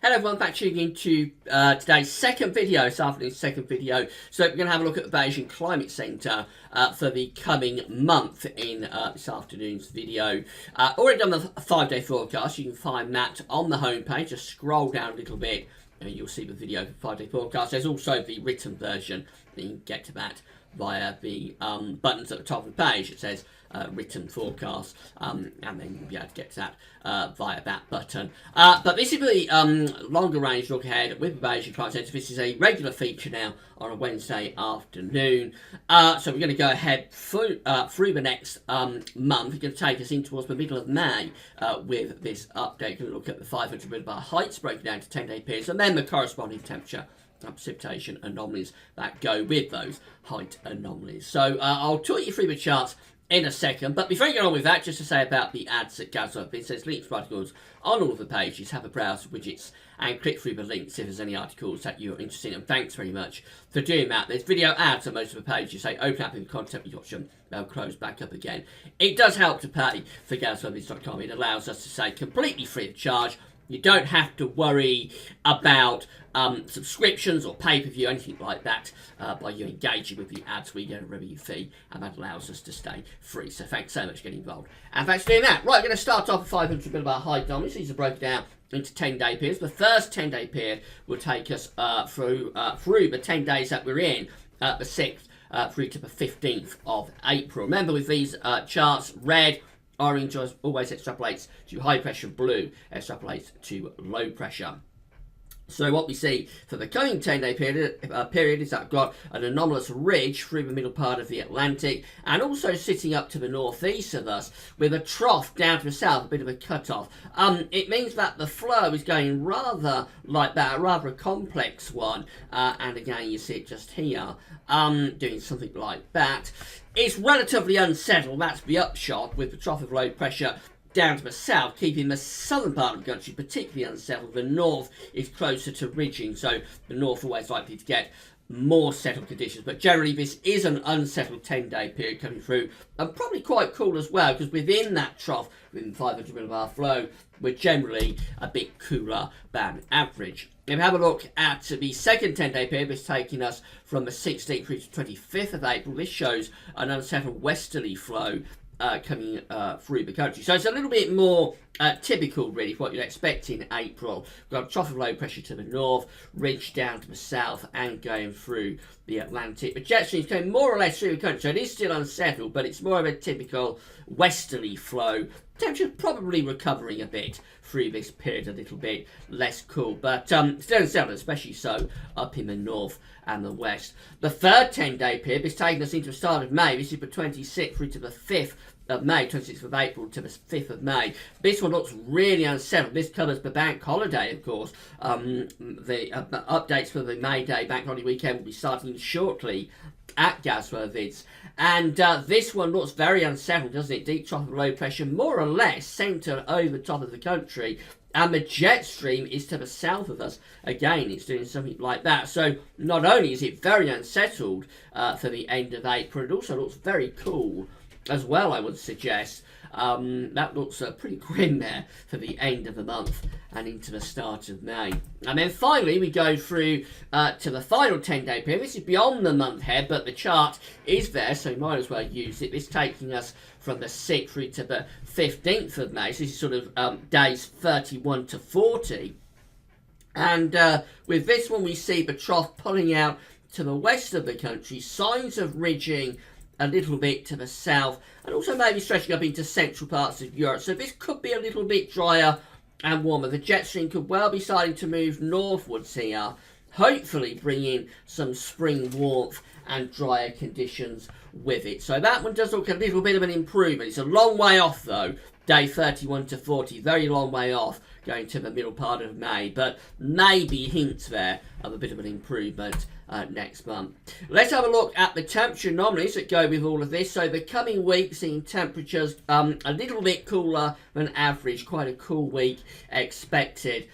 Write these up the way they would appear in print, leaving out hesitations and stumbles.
Hello everyone, back tuning into today's second video, this afternoon's second video. So we're going to have a look at the Beijing Climate Centre for the coming month in this afternoon's video. Already done the 5-day forecast. You can find that on the homepage. Just scroll down a little bit and you'll see the video for 5-day forecast. There's also the written version. You can get to that via the buttons at the top of the page. It says written forecast, and then you'll be able to get to that via that button. But this is the longer range look ahead with the Beijing Climate Centre. This is a regular feature now on a Wednesday afternoon. So we're going to go ahead through the next month. We're going to take us in towards the middle of May with this update. We're going to look at the 500 millibar heights broken down to 10-day periods, and then the corresponding temperature and precipitation anomalies that go with those height anomalies. So I'll talk you through the charts in a second, but before you get on with that, just to say about the ads at Gazworth, it says links to articles on all of the pages. Have a browse widgets and click through the links if there's any articles that you're interested in. And thanks very much for doing that. There's video ads on most of the pages. Say open up in the content you watch them, they'll close back up again. It does help to pay for Gazworth.com. It allows us to say completely free of charge. You don't have to worry about subscriptions or pay-per-view, anything like that, by you engaging with the ads. We get a revenue fee, and that allows us to stay free. So thanks so much for getting involved. And thanks for doing that. Right, we're going to start off with 500 millibar height anomalies. These are broken down into 10-day periods. The first 10-day period will take us through the 10 days that we're in, the 6th through to the 15th of April. Remember, with these charts, red, orange always extrapolates to high pressure, blue extrapolates to low pressure. So what we see for the coming 10-day period is that I've got an anomalous ridge through the middle part of the Atlantic, and also sitting up to the northeast of us with a trough down to the south, a bit of a cut-off. It means that the flow is going rather like that, rather a complex one, and again you see it just here, doing something like that. It's relatively unsettled, that's the upshot, with the trough of low pressure down to the south, keeping the southern part of the country particularly unsettled. The north is closer to ridging, so the north always likely to get more settled conditions. But generally, this is an unsettled 10-day period coming through, and probably quite cool as well, because within that trough, within 500 millibar flow, we're generally a bit cooler than average. If we have a look at the second 10-day period, it's taking us from the 16th through to 25th of April. This shows an unsettled westerly flow coming through the country. So it's a little bit more typical, really, for what you'd expect in April. We've got a trough of low pressure to the north, ridge down to the south, and going through the Atlantic. The jet stream's going more or less through the country, so it is still unsettled, but it's more of a typical westerly flow. Temperature probably recovering a bit through this period, a little bit less cool, but still unsettled, especially so up in the north and the west. The third 10-day period is taking us into the start of May. This is the 26th through to the 5th of May, 26th of April to the 5th of May. This one looks really unsettled. This covers the bank holiday, of course. The updates for the May Day bank holiday weekend will be starting shortly at Gazworth. And this one looks very unsettled, doesn't it? Deep trough of low pressure, more or less centred over the top of the country. And the jet stream is to the south of us. Again, it's doing something like that. So not only is it very unsettled for the end of April, it also looks very cool as well, I would suggest. That looks pretty grim there for the end of the month and into the start of May. And then finally we go through to the final 10-day period. This is beyond the month head, but the chart is there, so you might as well use it. It's taking us from the 6th through to the 15th of May. So this is sort of days 31 to 40. And with this one we see the trough pulling out to the west of the country, signs of ridging a little bit to the south, and also maybe stretching up into central parts of Europe. So this could be a little bit drier and warmer. The jet stream could well be starting to move northwards here, hopefully bringing some spring warmth and drier conditions with it. So that one does look a little bit of an improvement. It's a long way off though, day 31 to 40, very long way off going to the middle part of May, but maybe hints there of a bit of an improvement next month. Let's have a look at the temperature anomalies that go with all of this. So the coming week, seeing temperatures a little bit cooler than average, quite a cool week expected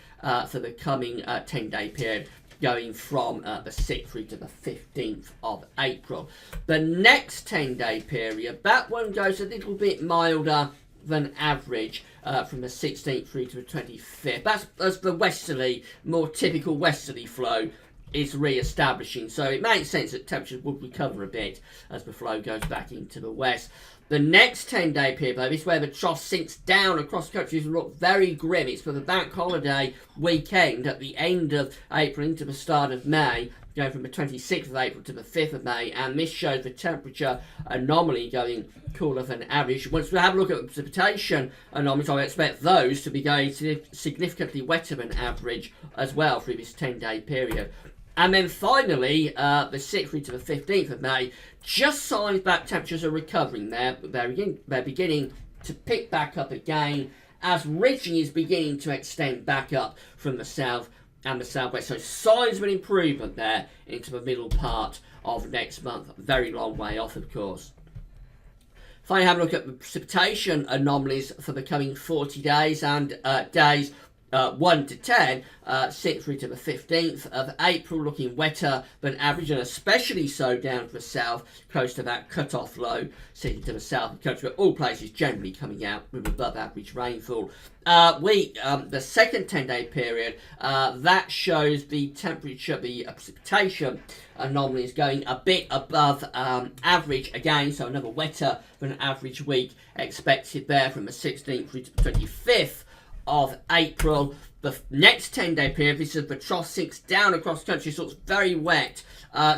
for the coming 10-day period, going from the 6th through to the 15th of April. The next 10-day period, that one goes a little bit milder than average from the 16th through to the 25th. That's the westerly, more typical westerly flow is re-establishing. So it makes sense that temperatures would recover a bit as the flow goes back into the west. The next 10-day period, though, is where the trough sinks down across the country. It look very grim. It's for the bank holiday weekend at the end of April into the start of May, going from the 26th of April to the 5th of May, and this shows the temperature anomaly going cooler than average. Once we have a look at the precipitation anomalies, I expect those to be going significantly wetter than average as well through this 10-day period. And then finally, the 6th through to the 15th of May, just signs that temperatures are recovering there. They're beginning to pick back up again as ridging is beginning to extend back up from the south and the southwest. So signs of an improvement there into the middle part of next month. Very long way off, of course. Finally, have a look at the precipitation anomalies for the coming 40 days and days 1 to 10, 6th through to the 15th of April, looking wetter than average, and especially so down to the south, close to that cut-off low, sitting to the south of the country, but all places generally coming out with above average rainfall. The second 10-day period, that shows the temperature, the precipitation anomaly is going a bit above average again, so another wetter than average week expected there from the 16th through to the 25th of April. The next 10-day period, this is the trough sinks down across the country, so it's very wet.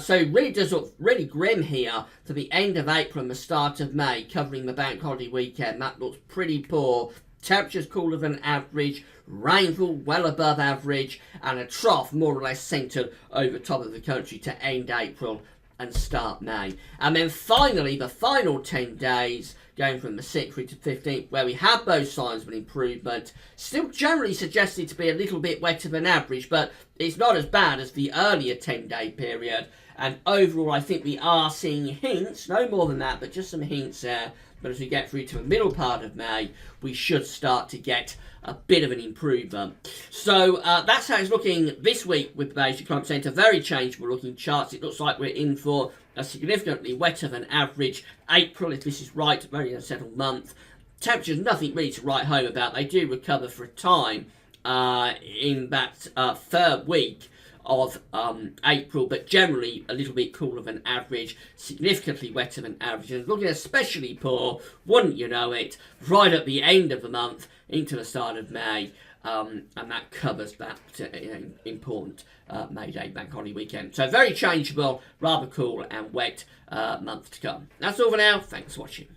So it really does look really grim here to the end of April and the start of May, covering the bank holiday weekend. That looks pretty poor. Temperatures cooler than average, rainfall well above average, and a trough more or less centred over top of the country to end April and start May. And then finally, the final 10 days, going from the 6th through to 15th, where we have those signs of an improvement. Still generally suggested to be a little bit wetter than average, but it's not as bad as the earlier 10-day period. And overall, I think we are seeing hints, no more than that, but just some hints there. But as we get through to the middle part of May, we should start to get a bit of an improvement. So that's how it's looking this week with the Beijing Climate Centre. Very changeable looking charts. It looks like we're in for a significantly wetter than average April, if this is right, very unsettled month. Temperatures, nothing really to write home about. They do recover for a time in that third week of April, but generally a little bit cooler than average, significantly wetter than average, and looking especially poor, wouldn't you know it, right at the end of the month into the start of May, and that covers that important May Day bank holiday weekend. So very changeable, rather cool and wet month to come. That's all for now. Thanks for watching.